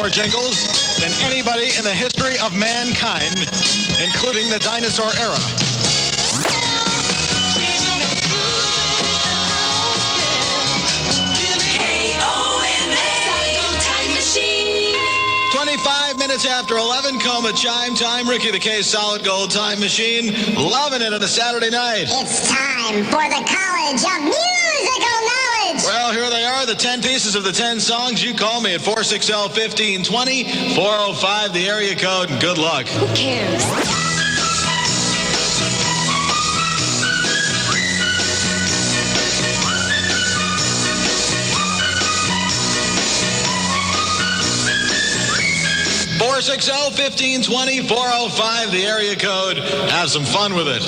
more jingles than anybody in the history of mankind, including the dinosaur era. Time Machine. 25 minutes after 11, KOMA chime time. Ricky the K Solid Gold Time Machine. Loving it on a Saturday night. It's time for the College of Musical Knowledge. Well, here they are, the 10 pieces of the 10 songs. You call me at 460-1520, 405, the area code, and good luck. Who cares? 460-1520, 405, the area code. Have some fun with it.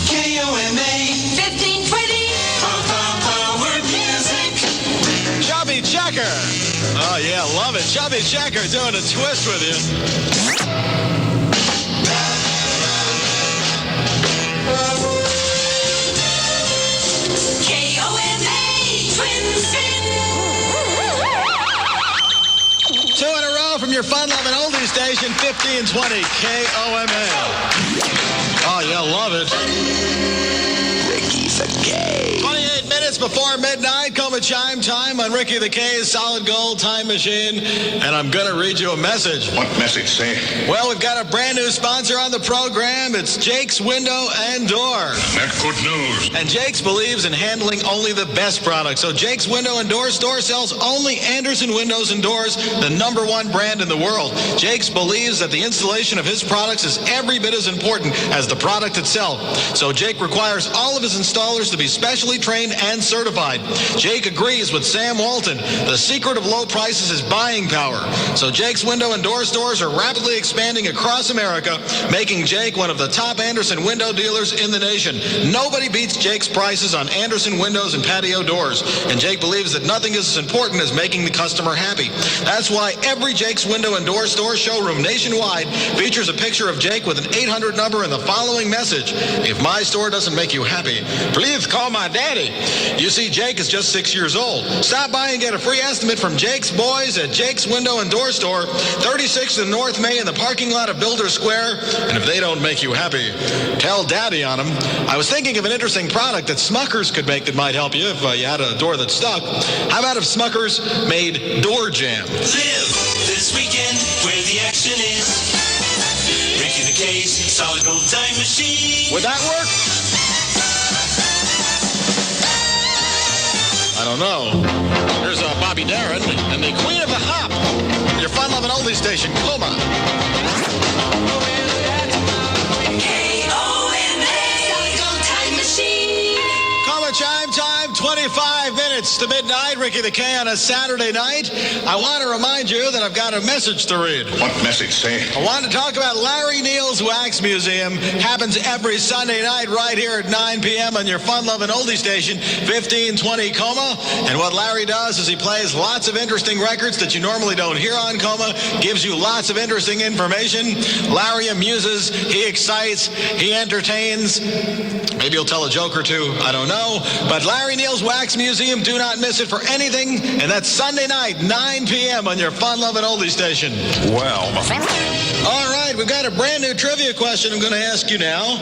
KOMA 1520. Power music. Chubby Checker. Oh, yeah, love it. Chubby Checker doing a twist with you. Two in a row from your fun-loving oldie station, 1520 KOMA. Oh, yeah, love it. Ricky the K. 28 minutes before midnight, KOMA chime time on Ricky the K's Solid Gold Time Machine. And I'm going to read you a message. What message, say? Well, we've got a brand new sponsor on the program. It's Jake's Window and Door. That's good news. And Jake's believes in handling only the best products. So Jake's Window and Door store sells only Andersen Windows and Doors, the #1 brand in the world. Jake's believes that the installation of his products is every bit as important as the product itself. So Jake requires all of his installers to be specially trained and certified. Jake agrees with Sam Walton. The secret of low prices is buying power. So Jake's Window and Door stores are rapidly expanding across America, making Jake one of the top Andersen window dealers in the nation. Nobody beats Jake's prices on Andersen windows and patio doors. And Jake believes that nothing is as important as making the customer happy. That's why every Jake's Window and Door store showroom nationwide features a picture of Jake with an 800 number and the following message: if my store doesn't make you happy, please call my daddy. You see, Jake is just 6 years old. Stop by and get a free estimate from Jake's boys at Jake's Window and Door Store, 36th and North May in the parking lot of Builder Square. And if they don't make you happy, tell Daddy on them. I was thinking of an interesting product that Smuckers could make that might help you if you had a door that stuck. How about if Smuckers made door jam? Live this weekend where the action is. Ricky the K's Solid Gold Time Machine. Would that work? I don't know. Here's Bobby Darin and the Queen of the Hop. Your fun-loving oldie station, KOMA. KOMA chime time, 25 minutes to midnight. Ricky the K on a Saturday night. I want to remind you that I've got a message to read. What message, say? I want to talk about Larry Neal's Wax Museum. Happens every Sunday night right here at 9 p.m. on your fun-loving oldie station, 1520 KOMA. And what Larry does is he plays lots of interesting records that you normally don't hear on KOMA, gives you lots of interesting information. Larry amuses, he excites, he entertains. Maybe he'll tell a joke or two, I don't know. But Larry Neal's Wax Museum, do not miss it for anything. And that's Sunday night, 9 p.m. on your fun-loving oldie station. Well, All right, we've got a brand new trivia question I'm going to ask you now.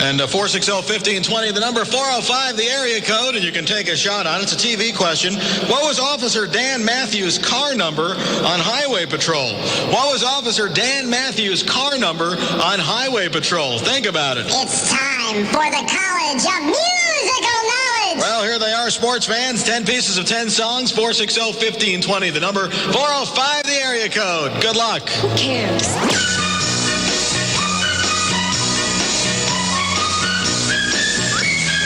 And 460-1520, the number 405, the area code, and you can take a shot on it. It's a TV question. What was Officer Dan Matthews' car number on Highway Patrol? What was Officer Dan Matthews' car number on Highway Patrol? Think about it. It's time for the College of Musical Knowledge. Well, here they are, sports fans. 10 pieces of 10 songs, 460-1520, the number 405, the area code. Good luck. Who cares?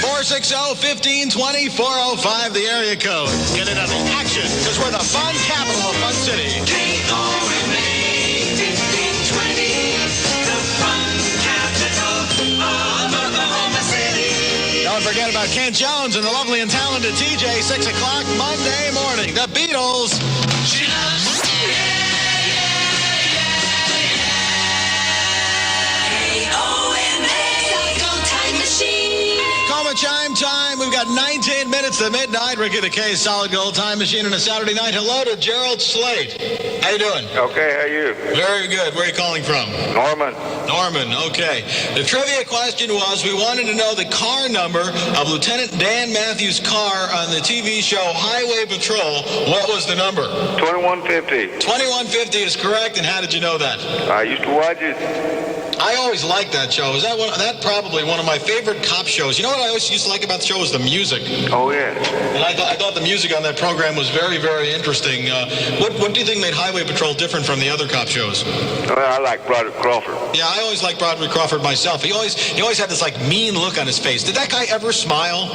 460-1520, 405, the area code. Get in on the action, because we're the fun capital of Fun City. KOMA 1520, the fun capital of Oklahoma City. Don't forget about Kent Jones and the lovely and talented TJ, 6 o'clock Monday morning. The Beatles. She loves KOMA Solid Gold Time Machine. KOMA chime time. We've got 19 minutes to midnight. Ricky the K, Solid Gold Time Machine on a Saturday night. Hello to Gerald Slate. How you doing? Okay, how you? Very good. Where are you calling from? Norman. Norman, okay. The trivia question was, we wanted to know the car number of Lieutenant Dan Matthews' car on the TV show Highway Patrol. What was the number? 2150. 2150 is correct, and how did you know that? I used to watch it. I always liked that show. Is that probably one of my favorite cop shows? You know what I always used to like about the show was the music. Oh, yeah. And I thought the music on that program was very, very interesting. What do you think made Highway Patrol different from the other cop shows? Well, I like Broderick Crawford. Yeah, I always liked Broderick Crawford myself. He always had this like mean look on his face. Did that guy ever smile?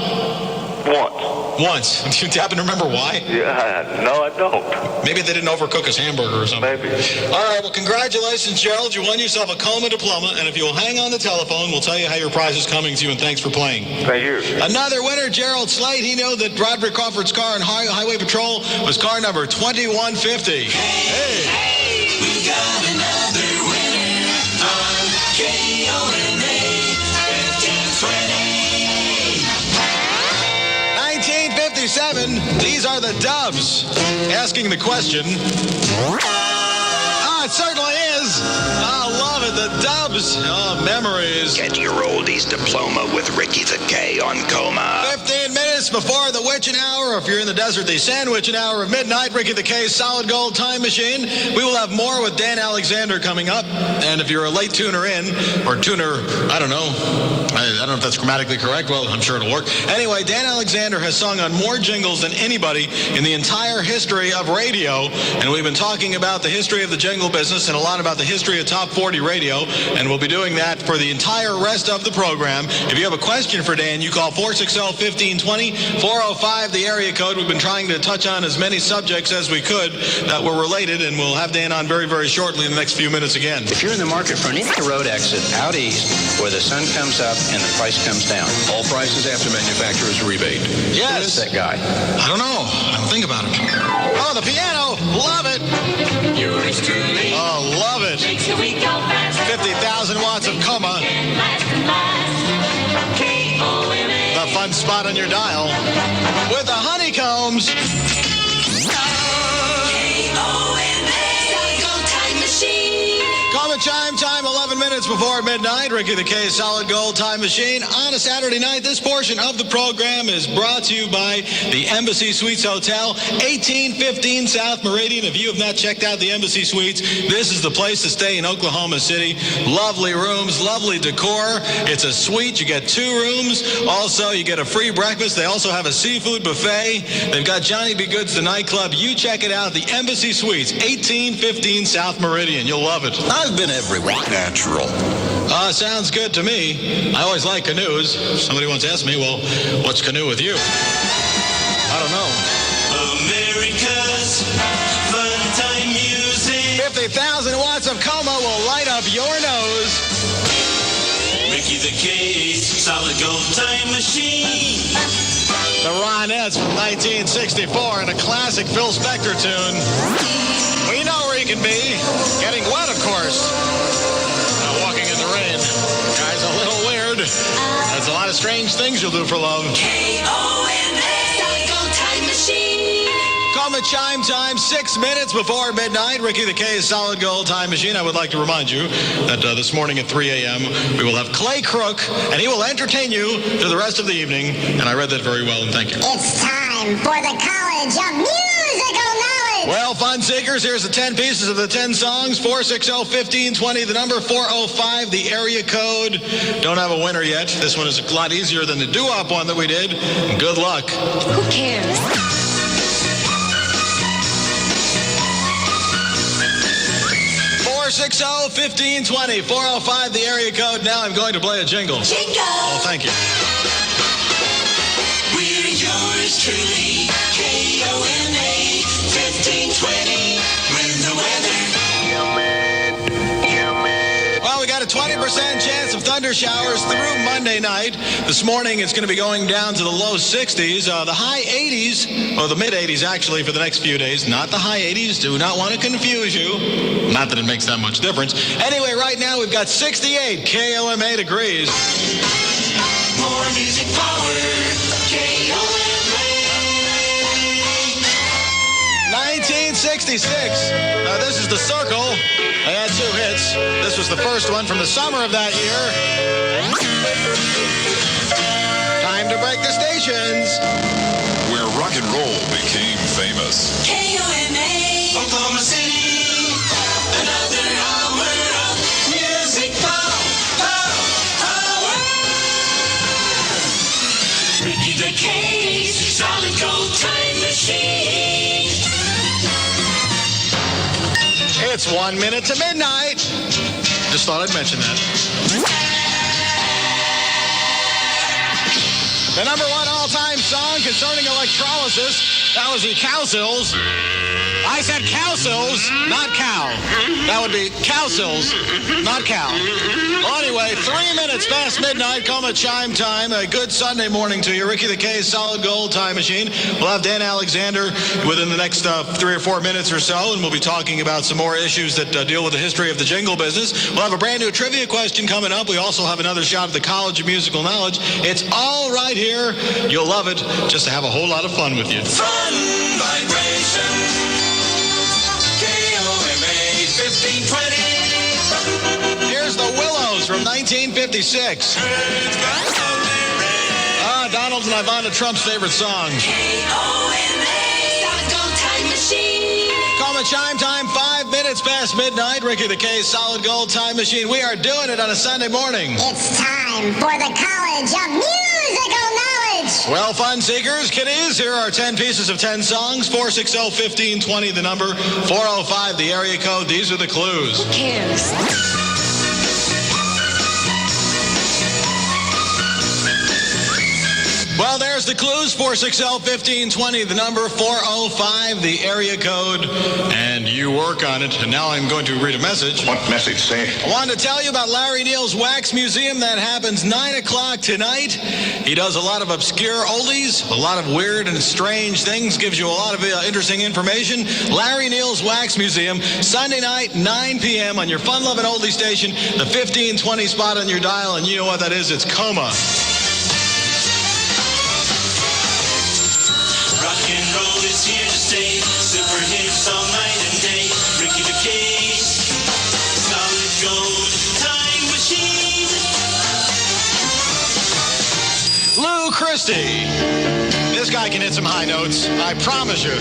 Once. Do you happen to remember why? Yeah, no, I don't. Maybe they didn't overcook his hamburger or something. Maybe. All right, well, congratulations, Gerald. You won yourself a KOMA diploma, and if you'll hang on the telephone, we'll tell you how your prize is coming to you, and thanks for playing. Thank you. Another winner, Gerald Slate. He knew that Broderick Crawford's car in Highway Patrol was car number 2150. Hey! We got another winner on KOMA 1520. 1957, these are the Doves asking the question. It certainly is. I love it. The Dubs. Oh, memories. Get your oldies diploma with Ricky the K on KOMA. 15 minutes before the witching hour. If you're in the desert, the sandwiching hour of midnight. Ricky the K's Solid Gold Time Machine. We will have more with Dan Alexander coming up. And if you're a late tuner in, or tuner, I don't know. I don't know if that's grammatically correct. Well, I'm sure it'll work. Anyway, Dan Alexander has sung on more jingles than anybody in the entire history of radio. And we've been talking about the history of the jingle business and a lot about the history of Top 40 radio. And we'll be doing that for the entire rest of the program. If you have a question for Dan, you call 460-1520, 405, the area code. We've been trying to touch on as many subjects as we could that were related, and we'll have Dan on very, very shortly in the next few minutes again. If you're in the market for an inter-road exit out east where the sun comes up and the price comes down. All prices after manufacturer's rebate. Yes. Who is that guy? I don't know. I don't think about it. Oh, the piano. Love it. Yours truly. Oh, love it. Makes the week go fast. 50,000 watts of KOMA. And last and last. KOMA. The fun spot on your dial. With the honeycombs. Solid Gold Time Machine. KOMA chime time, 11 minutes before midnight. Ricky the K, Solid Gold Time Machine. On a Saturday night, this portion of the program is brought to you by the Embassy Suites Hotel, 1815 South Meridian. If you have not checked out the Embassy Suites, this is the place to stay in Oklahoma City. Lovely rooms, lovely decor. It's a suite. You get 2 rooms. Also, you get a free breakfast. They also have a seafood buffet. They've got Johnny B. Good's, the nightclub. You check it out, the Embassy Suites, 1815 South Meridian. You'll love it. I've been everywhere. Natural. Sounds good to me. I always like canoes. Somebody once asked me, well, what's canoe with you? I don't know. America's fun time music. 50,000 watts of KOMA will light up your nose. Ricky the K's Solid Gold Time Machine. The Ronettes from 1964 and a classic Phil Spector tune. We know where he can be. Getting wet, of course. Not walking in the rain. Guy's a little weird. That's a lot of strange things you'll do for love. KOMA. Solid Gold Time Machine. KOMA chime time, 6 minutes before midnight. Ricky the K's Solid Gold Time Machine. I would like to remind you that this morning at 3 a.m. we will have Clay Crook, and he will entertain you through the rest of the evening. And I read that very well, and thank you. It's time for the College of Musical Knowledge. Well, fun seekers, here's the 10 pieces of the 10 songs. 460-1520, the number 405, the area code. Don't have a winner yet. This one is a lot easier than the doo-wop one that we did. Good luck. Who cares? 460-1520, 405, the area code. Now I'm going to play a jingle. Jingle. Oh, thank you. We're yours truly. KOMA 1520. When the weather. Well, we got a 20% chance of thunder showers through Monday night. This morning, it's going to be going down to the low 60s, the high 80s, or the mid 80s actually for the next few days. Not the high 80s. Do not want to confuse you. Not that it makes that much difference. Anyway, right now we've got 68 KOMA degrees. More music power. 1966. This is The Circle. They had 2 hits. This was the first one from the summer of that year. Time to break the stations. Where rock and roll became famous. KOMA. Oklahoma City, another hour of music power. Ricky the K's solid gold time machine. It's 1 minute to midnight. Just thought I'd mention that. The number 1 all-time song concerning electrolysis, that was the Cowsills. I said Cowsills, not cow. That would be Cowsills, not cow. Well, anyway, 3 minutes past midnight, KOMA chime time. A good Sunday morning to you. Ricky the K's Solid Gold Time Machine. We'll have Dan Alexander within the next 3 or 4 minutes or so, and we'll be talking about some more issues that deal with the history of the jingle business. We'll have a brand new trivia question coming up. We also have another shot at the College of Musical Knowledge. It's all right here. You'll love it. Just to have a whole lot of fun with you. Fun vibration. KOMA 1520. Here's the Willows from 1956. Donald and Ivana Trump's favorite song. KOMA. Solid gold time machine. KOMA chime time, 5 minutes past midnight. Ricky the K's Solid Gold Time Machine. We are doing it on a Sunday morning. It's time for the College of Musical Knowledge. Well, fun seekers, kiddies, here are 10 pieces of 10 songs. 460-1520, the number. 405, the area code. These are the clues. Who cares? Well, there's the clues. 460-1520, the number. 405, the area code. And you work on it. And now I'm going to read a message. What message say? I wanted to tell you about Larry Neal's Wax Museum. That happens 9 o'clock tonight. He does a lot of obscure oldies, a lot of weird and strange things, gives you a lot of interesting information. Larry Neal's Wax Museum, Sunday night, 9 p.m. on your fun-loving oldie station, the 1520 spot on your dial, and you know what that is. It's KOMA. Rock and roll is here to stay. Super hits all night and day. Ricky the K's solid gold time machine. Lou Christie. This guy can hit some high notes, I promise you.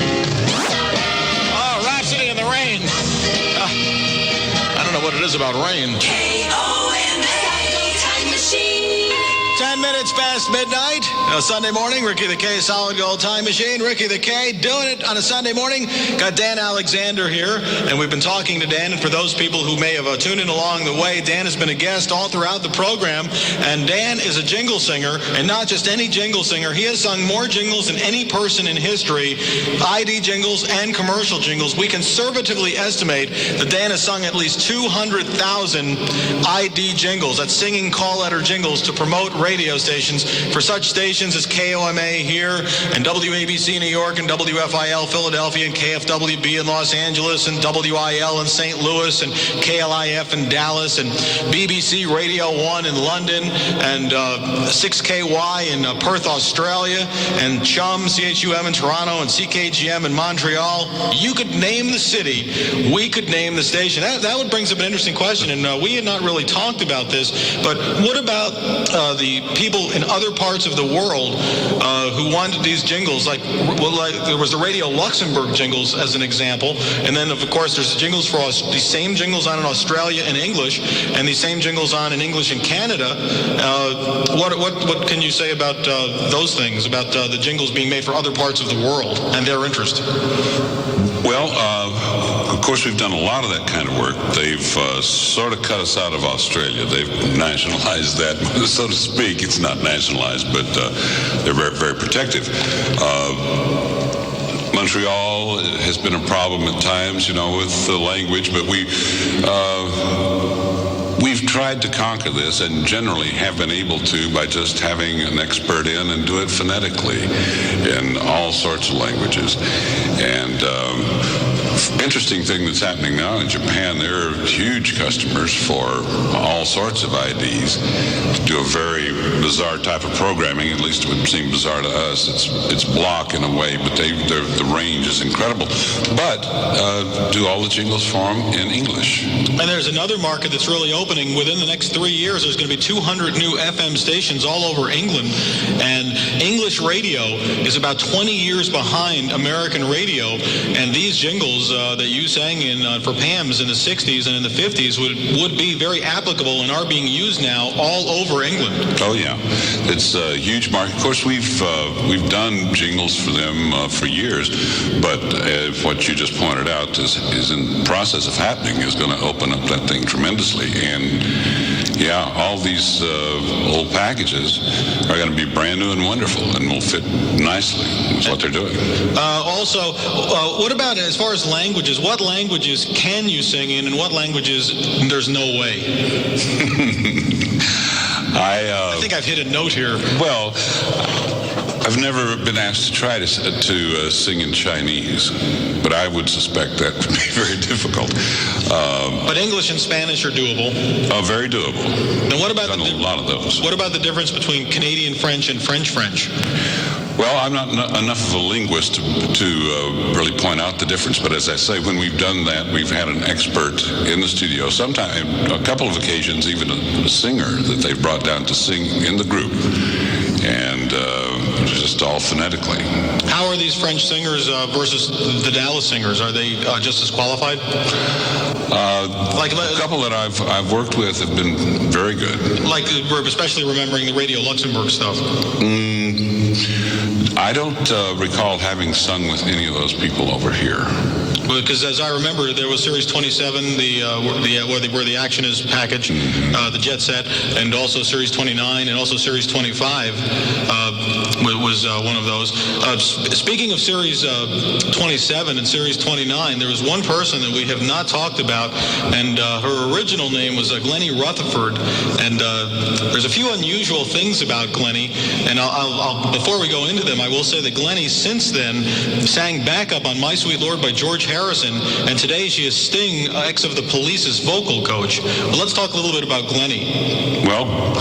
Oh, Rhapsody in the Rain. I don't know what it is about rain. KOMA. Solid gold time machine. 10 minutes past midnight, Sunday morning. Ricky the K, Solid Gold Time Machine. Ricky the K, doing it on a Sunday morning. Got Dan Alexander here, and we've been talking to Dan. And for those people who may have tuned in along the way, Dan has been a guest all throughout the program. And Dan is a jingle singer, and not just any jingle singer. He has sung more jingles than any person in history, ID jingles and commercial jingles. We conservatively estimate that Dan has sung at least 200,000 ID jingles. That's singing call letter jingles to promote radio stations for such stations as KOMA here and WABC New York and WFIL Philadelphia and KFWB in Los Angeles and WIL in St. Louis and KLIF in Dallas and BBC Radio 1 in London and 6KY in Perth, Australia and CHUM, CHUM in Toronto and CKGM in Montreal. You could name the city. We could name the station. That would bring up an interesting question, and we had not really talked about this, but what about the people in other parts of the world who wanted these jingles? Like there was the Radio Luxembourg jingles as an example, and then of course there's the jingles for these same jingles on in Australia in English, and these same jingles on in English in Canada. What can you say about those things, about the jingles being made for other parts of the world and their interest? Well, of course, we've done a lot of that kind of work. They've sort of cut us out of Australia. They've nationalized that, so to speak. It's not nationalized, but they're very, very protective. Montreal has been a problem at times, with the language, but we've tried to conquer this and generally have been able to by just having an expert in and do it phonetically in all sorts of languages. And interesting thing that's happening now in Japan, they're huge customers for all sorts of IDs. To do a very bizarre type of programming, at least it would seem bizarre to us. It's block in a way, but the range is incredible. But do all the jingles for them in English. And there's another market that's really opening. Within the next 3 years, there's going to be 200 new FM stations all over England. And English radio is about 20 years behind American radio. And these jingles that you sang in for PAMs in the 60s and in the 50s would be very applicable and are being used now all over England. Oh, yeah. It's a huge market. Of course, we've done jingles for them for years, but what you just pointed out is in the process of happening, is going to open up that thing tremendously. And yeah, all these old packages are going to be brand new and wonderful and will fit nicely. That's what they're doing. Also, what about as far as languages? What languages can you sing in, and what languages there's no way? I think I've hit a note here. Well, I've never been asked to try to sing in Chinese, but I would suspect that would be very difficult. But English and Spanish are doable. Very doable. Then what about Done a lot of those. What about the difference between Canadian French and French French? Well, I'm not enough of a linguist to really point out the difference, but as I say, when we've done that, we've had an expert in the studio, sometimes, a couple of occasions, even a singer that they've brought down to sing in the group, and just all phonetically. How are these French singers versus the Dallas singers? Are they just as qualified? A couple that I've worked with have been very good. Like, especially remembering the Radio Luxembourg stuff. I don't recall having sung with any of those people over here. Because as I remember, there was Series 27, where the action is packaged, the jet set, and also Series 29, and also Series 25 was one of those. Speaking of Series 27 and Series 29, there was one person that we have not talked about, and her original name was Glennie Rutherford. And there's a few unusual things about Glennie, and I'll before we go into them, I will say that Glennie since then sang backup on My Sweet Lord by George Harrison, and today she is Sting, ex of the Police's vocal coach. But let's talk a little bit about Glennie. Well,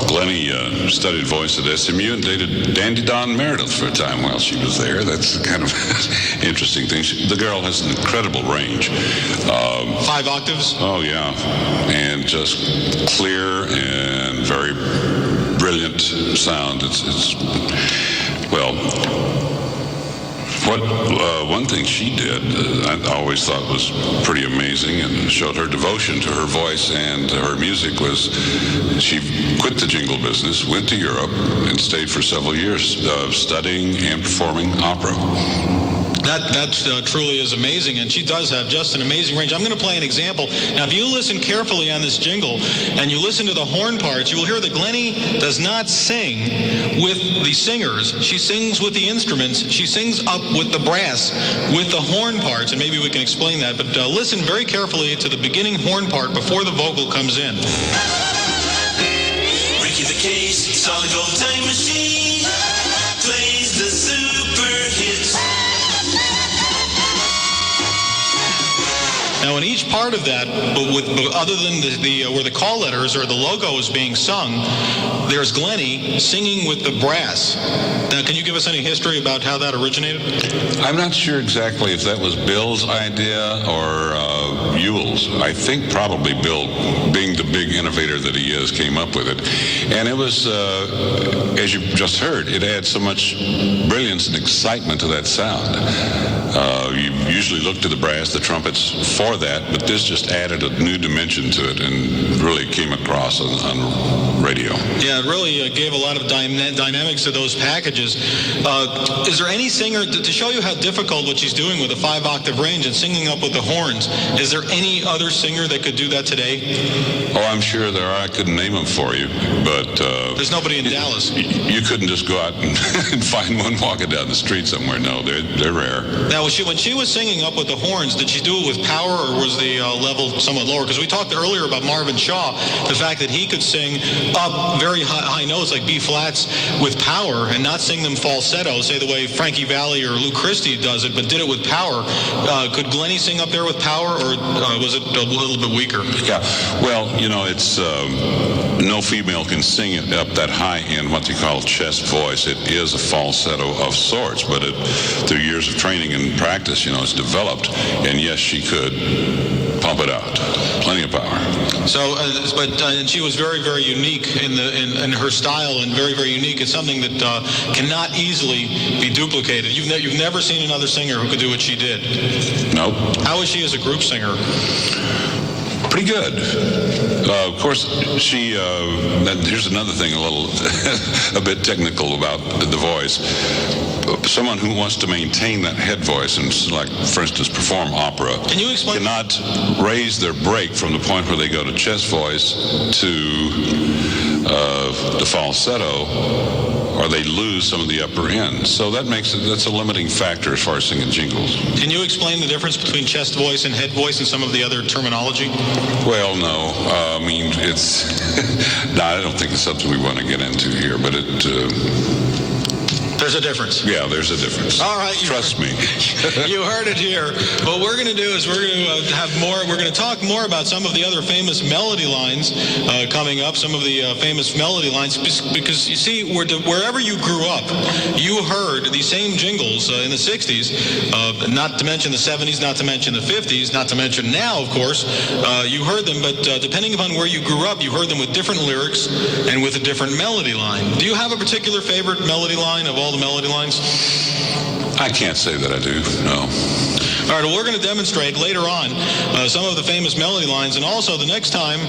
Glennie studied voice at SMU and dated Dandy Don Meredith for a time while she was there. That's kind of an interesting thing. The girl has an incredible range. 5 octaves? Oh, yeah. And just clear and very brilliant sound. It's well, one thing she did, I always thought was pretty amazing and showed her devotion to her voice and her music, was she quit the jingle business, went to Europe, and stayed for several years studying and performing opera. That truly is amazing, and she does have just an amazing range. I'm going to play an example. Now, if you listen carefully on this jingle, and you listen to the horn parts, you will hear that Glennie does not sing with the singers. She sings with the instruments. She sings up with the brass, with the horn parts, and maybe we can explain that. But listen very carefully to the beginning horn part before the vocal comes in. Ricky the Case, solid gold time machine, plays the super hits. Now, in each part of that, but other than the where the call letters or the logo is being sung, there's Glennie singing with the brass. Now, can you give us any history about how that originated? I'm not sure exactly if that was Bill's idea or Ewell's. I think probably Bill, being the big innovator that he is, came up with it. And it was, as you just heard, it adds so much brilliance and excitement to that sound. You usually look to the brass, the trumpets, for that, but this just added a new dimension to it and really came across on radio. Yeah, it really gave a lot of dynamics to those packages. Is there any singer, to show you how difficult what she's doing with a 5-octave range and singing up with the horns, is there any other singer that could do that today? Oh, I'm sure there are. I couldn't name them for you, but... There's nobody in Dallas. You couldn't just go out and find one walking down the street somewhere. No, they're rare. Now, when she was singing up with the horns, did she do it with power or was the level somewhat lower? Because we talked earlier about Marvin Shaw, the fact that he could sing up very high notes like B flats with power and not sing them falsetto, say the way Frankie Valli or Lou Christie does it, but did it with power. Could Glennie sing up there with power, or was it a little bit weaker? Yeah, well, it's no female can sing it up that high in what they call chest voice. It is a falsetto of sorts, but through years of training and practice, it's developed. And yes, she could pump it out. Plenty of power. So, and she was very, very unique in her style, and very, very unique. It's something that cannot easily be duplicated. You've never seen another singer who could do what she did. Nope. How is she as a group singer? Pretty good. Of course, she. Here's another thing, a bit technical about the voice. Someone who wants to maintain that head voice and, like, for instance, perform opera, can you explain? Cannot raise their break from the point where they go to chest voice to the falsetto, or they lose some of the upper end. So that's a limiting factor as far as singing jingles. Can you explain the difference between chest voice and head voice and some of the other terminology? Well, no. It's... no, I don't think it's something we want to get into here, but there's a difference. Yeah, there's a difference. All right. Trust me. You heard it here. What we're going to do is we're going to have more. We're going to talk more about some of the other famous melody lines coming up, some of the famous melody lines, because, you see, wherever you grew up, you heard these same jingles in the 60s, not to mention the 70s, not to mention the 50s, not to mention now, of course. You heard them, but depending upon where you grew up, you heard them with different lyrics and with a different melody line. Do you have a particular favorite melody line of all the melody lines? I can't say that I do, no. All right, well, we're going to demonstrate later on some of the famous melody lines, and also the next time,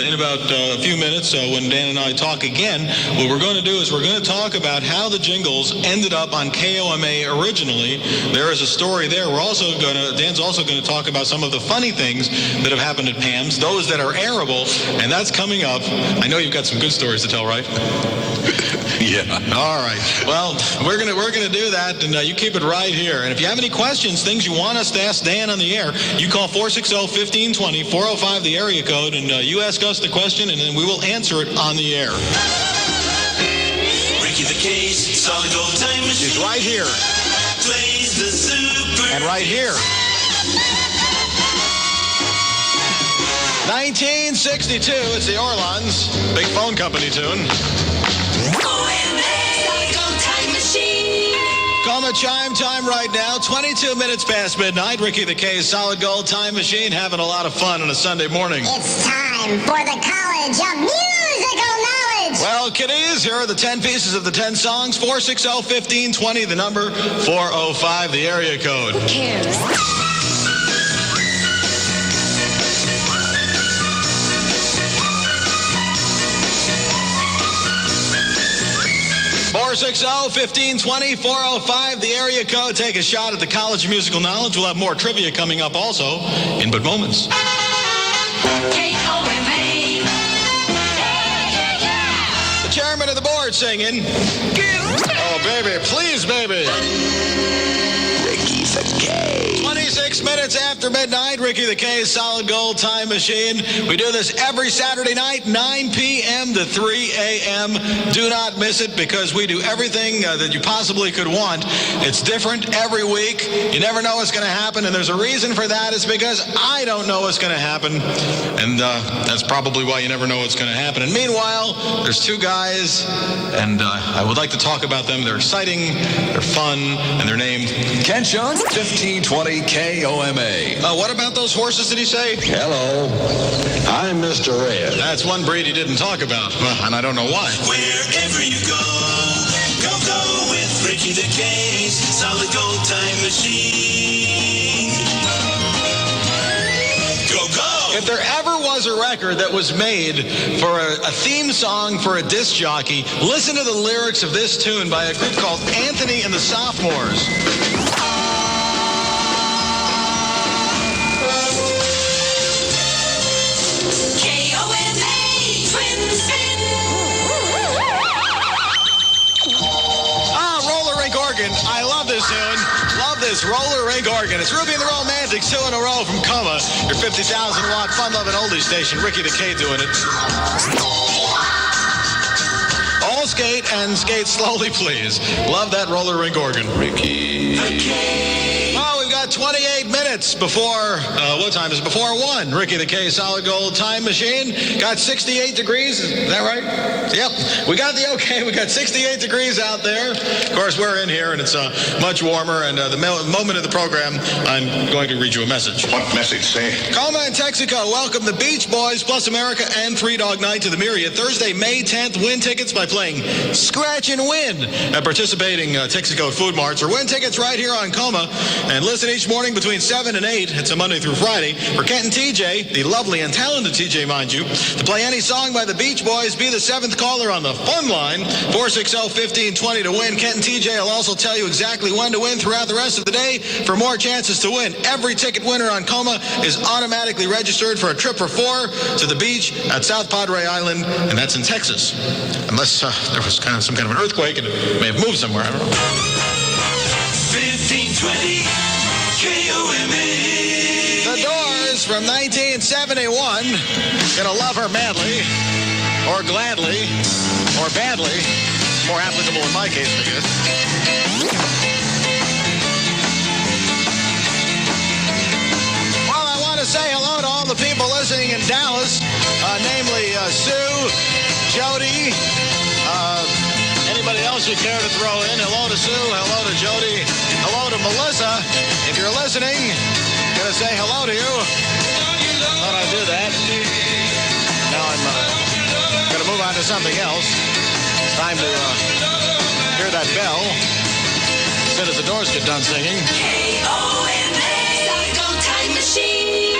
in about a few minutes, when Dan and I talk again, what we're going to do is we're going to talk about how the jingles ended up on KOMA originally. There is a story there. Dan's also going to talk about some of the funny things that have happened at Pam's, those that are airable, and that's coming up. I know you've got some good stories to tell, right? Yeah. All right. Well, we're gonna do that, and you keep it right here. And if you have any questions, things you want us to ask Dan on the air, you call 460-1520, 405 the area code, and you ask us the question, and then we will answer it on the air. Ricky the Case, solid gold time machine. She's right here. Plays the super. And right here. 1962, it's the Orlons. Big phone company tune. KOMA chime time right now, 22 minutes past midnight. Ricky the K's Solid Gold Time Machine having a lot of fun on a Sunday morning. It's time for the College of Musical Knowledge. Well, kiddies, here are the 10 pieces of the 10 songs. 460-1520, the number, 405, the area code. Who cares? 460-1520, 405, the area code. Take a shot at the College of Musical Knowledge. We'll have more trivia coming up also in but moments. KOMA. The chairman of the board singing. Oh, baby, please, baby. Ricky the K. 26 minutes after midnight, Ricky the K's Solid Gold Time Machine. We do this every Saturday night, 9 p.m. to 3 a.m. Do not miss it, because we do everything that you possibly could want. It's different every week. You never know what's going to happen, and there's a reason for that. It's because I don't know what's going to happen, and that's probably why you never know what's going to happen. And meanwhile, there's two guys, and I would like to talk about them. They're exciting, they're fun, and they're named Ken Sean, 1520 KOMA. what about those horses, did he say? Hello, I'm Mr. Red. That's one breed he didn't talk about, and I don't know why. Wherever you go with Ricky the Case, solid gold time machine. Go. If there ever was a record that was made for a theme song for a disc jockey, listen to the lyrics of this tune by a group called Anthony and the Sophomores. I love this tune. Love this roller rink organ. It's Ruby and the Romantics, 2 in a row from KOMA, your 50,000-watt fun-loving oldie station. Ricky the K doing it. All skate and skate slowly, please. Love that roller rink organ. Ricky. Well, we've got 28 minutes before, what time is it? Before 1. Ricky the K, Solid Gold Time Machine. Got 68 degrees. Is that right? Yep. We got the okay. We got 68 degrees out there. Of course, we're in here, and it's much warmer. And the moment of the program, I'm going to read you a message. What message, say? KOMA and Texaco welcome the Beach Boys plus America and Three Dog Night to the Myriad. Thursday, May 10th. Win tickets by playing Scratch and Win at participating Texaco food marts, or win tickets right here on KOMA. And listen each morning between 7 and 8. It's a Monday through Friday for Kent and TJ, the lovely and talented TJ, mind you, to play any song by the Beach Boys. Be the 7th caller on the fun line, 460-1520 to win. Kent and TJ will also tell you exactly when to win throughout the rest of the day for more chances to win. Every ticket winner on KOMA is automatically registered for a trip for 4 to the beach at South Padre Island, and that's in Texas. Unless there was some kind of an earthquake and it may have moved somewhere. I don't know. 1520 KOMA. The Doors from 1971. Gonna love her madly, or gladly, or badly. More applicable in my case, I guess. Well, I want to say hello to all the people listening in Dallas, namely Sue, Jody, anybody else you care to throw in. Hello to Sue, hello to Jody, hello to Melissa. If you're listening, I'm going to say hello to you. Thought I'd do that. Now I'm going to move on to something else. It's time to hear that bell as soon as the Doors get done singing. KOMA, Solid Gold Time Machine.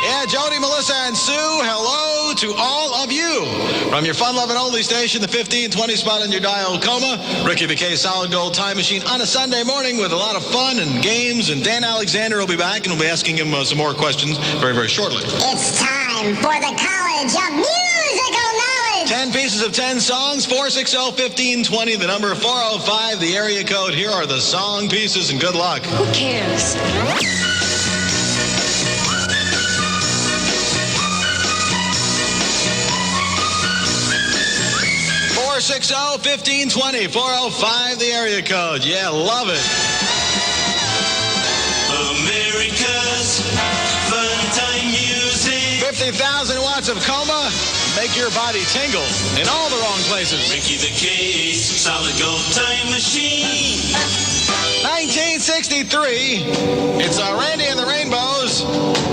Yeah, Jody, Melissa, and Sue, hello to all of you. From your fun-loving oldie station, the 1520 spot on your dial, KOMA, Ricky the K, Solid Gold Time Machine on a Sunday morning with a lot of fun and games. And Dan Alexander will be back, and we'll be asking him some more questions very, very shortly. It's time for the College of Musical Knowledge. 10 pieces of 10 songs, 460-1520, the number 405, the area code. Here are the song pieces, and good luck. Who cares? 460-1520, 405, the area code. Yeah, love it. America's fun time music. 50,000 watts of KOMA. Make your body tingle in all the wrong places. Ricky the K, Solid Gold Time Machine. 1963. It's Randy and the Rainbows.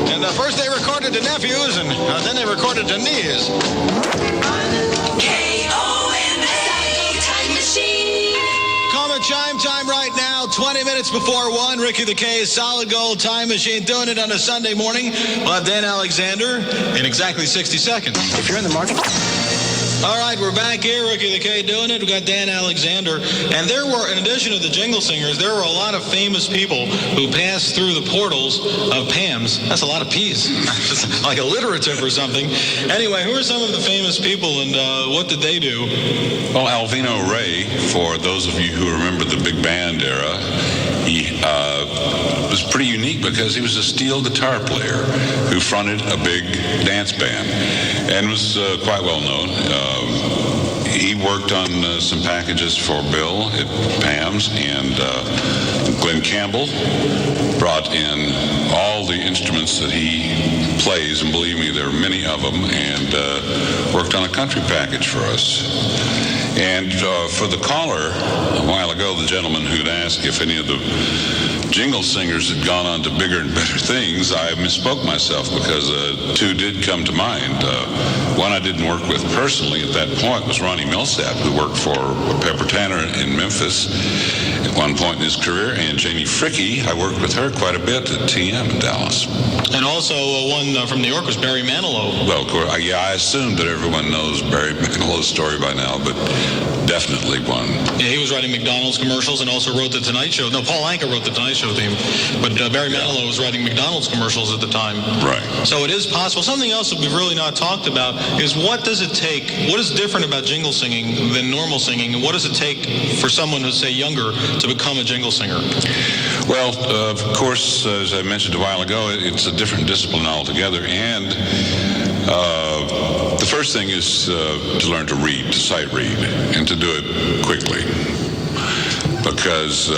And first they recorded to nephews, and then they recorded to knees. KOMA chime time right now, 20 minutes before 1. Ricky the K's Solid Gold Time Machine doing it on a Sunday morning. We'll have Dan Alexander in exactly 60 seconds. If you're in the market... All right, we're back here. Ricky the K doing it. We've got Dan Alexander. And there were, in addition to the jingle singers, there were a lot of famous people who passed through the portals of Pam's. That's a lot of P's. Like alliterative or something. Anyway, who are some of the famous people, and what did they do? Well, Alvino Ray, for those of you who remember the big band era, he was pretty unique because he was a steel guitar player who fronted a big dance band and was quite well known. He worked on some packages for Bill at Pam's, and Glenn Campbell brought in all the instruments that he plays, and believe me, there are many of them, and worked on a country package for us. And for the caller, a while ago, the gentleman who'd asked if any of the jingle singers had gone on to bigger and better things, I misspoke myself because two did come to mind. One I didn't work with personally at that point was Ronnie Millsap, who worked for Pepper Tanner in Memphis at one point in his career, and Janie Fricke, I worked with her quite a bit at TM in Dallas. And also one from New York was Barry Manilow. Well, of course, I assumed that everyone knows Barry Manilow's story by now, but definitely one. Yeah, he was writing McDonald's commercials and also wrote The Tonight Show. No, Paul Anka wrote The Tonight Show theme, but Barry Manilow was writing McDonald's commercials at the time. Right. So it is possible. Something else that we've really not talked about is what does it take, what is different about jingle singing than normal singing, and what does it take for someone who's, say, younger to become a jingle singer? Well, of course, as I mentioned a while ago, it's a different discipline altogether, and the first thing is to learn to read, to sight read, and to do it quickly. Because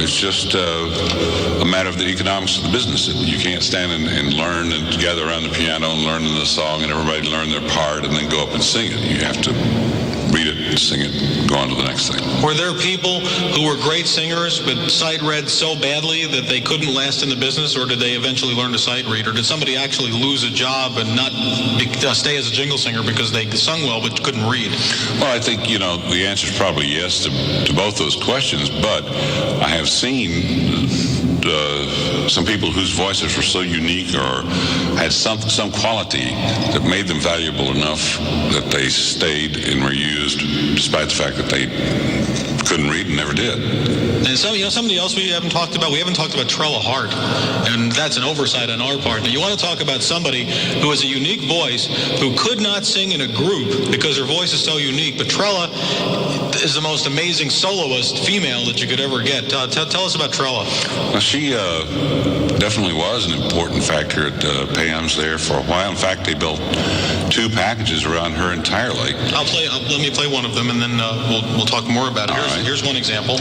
it's just a matter of the economics of the business. You can't stand and learn and gather around the piano and learn the song and everybody learn their part and then go up and sing it. You have to read it, sing it, go on to the next thing. Were there people who were great singers but sight read so badly that they couldn't last in the business, or did they eventually learn to sight read, or did somebody actually lose a job and not stay as a jingle singer because they sung well but couldn't read? Well, I think, the answer is probably yes to both those questions, but I have seen some people whose voices were so unique or had some quality that made them valuable enough that they stayed and were used despite the fact that they couldn't read and never did. And somebody else we haven't talked about Trella Hart, and that's an oversight on our part. Now, you want to talk about somebody who has a unique voice, who could not sing in a group because her voice is so unique, but Trella is the most amazing soloist female that you could ever get. Tell us about Trella. Well, she definitely was an important factor at Pam's there for a while. In fact, they built 2 packages around her entirely. Let me play one of them, and then we'll talk more about it. Here's one example.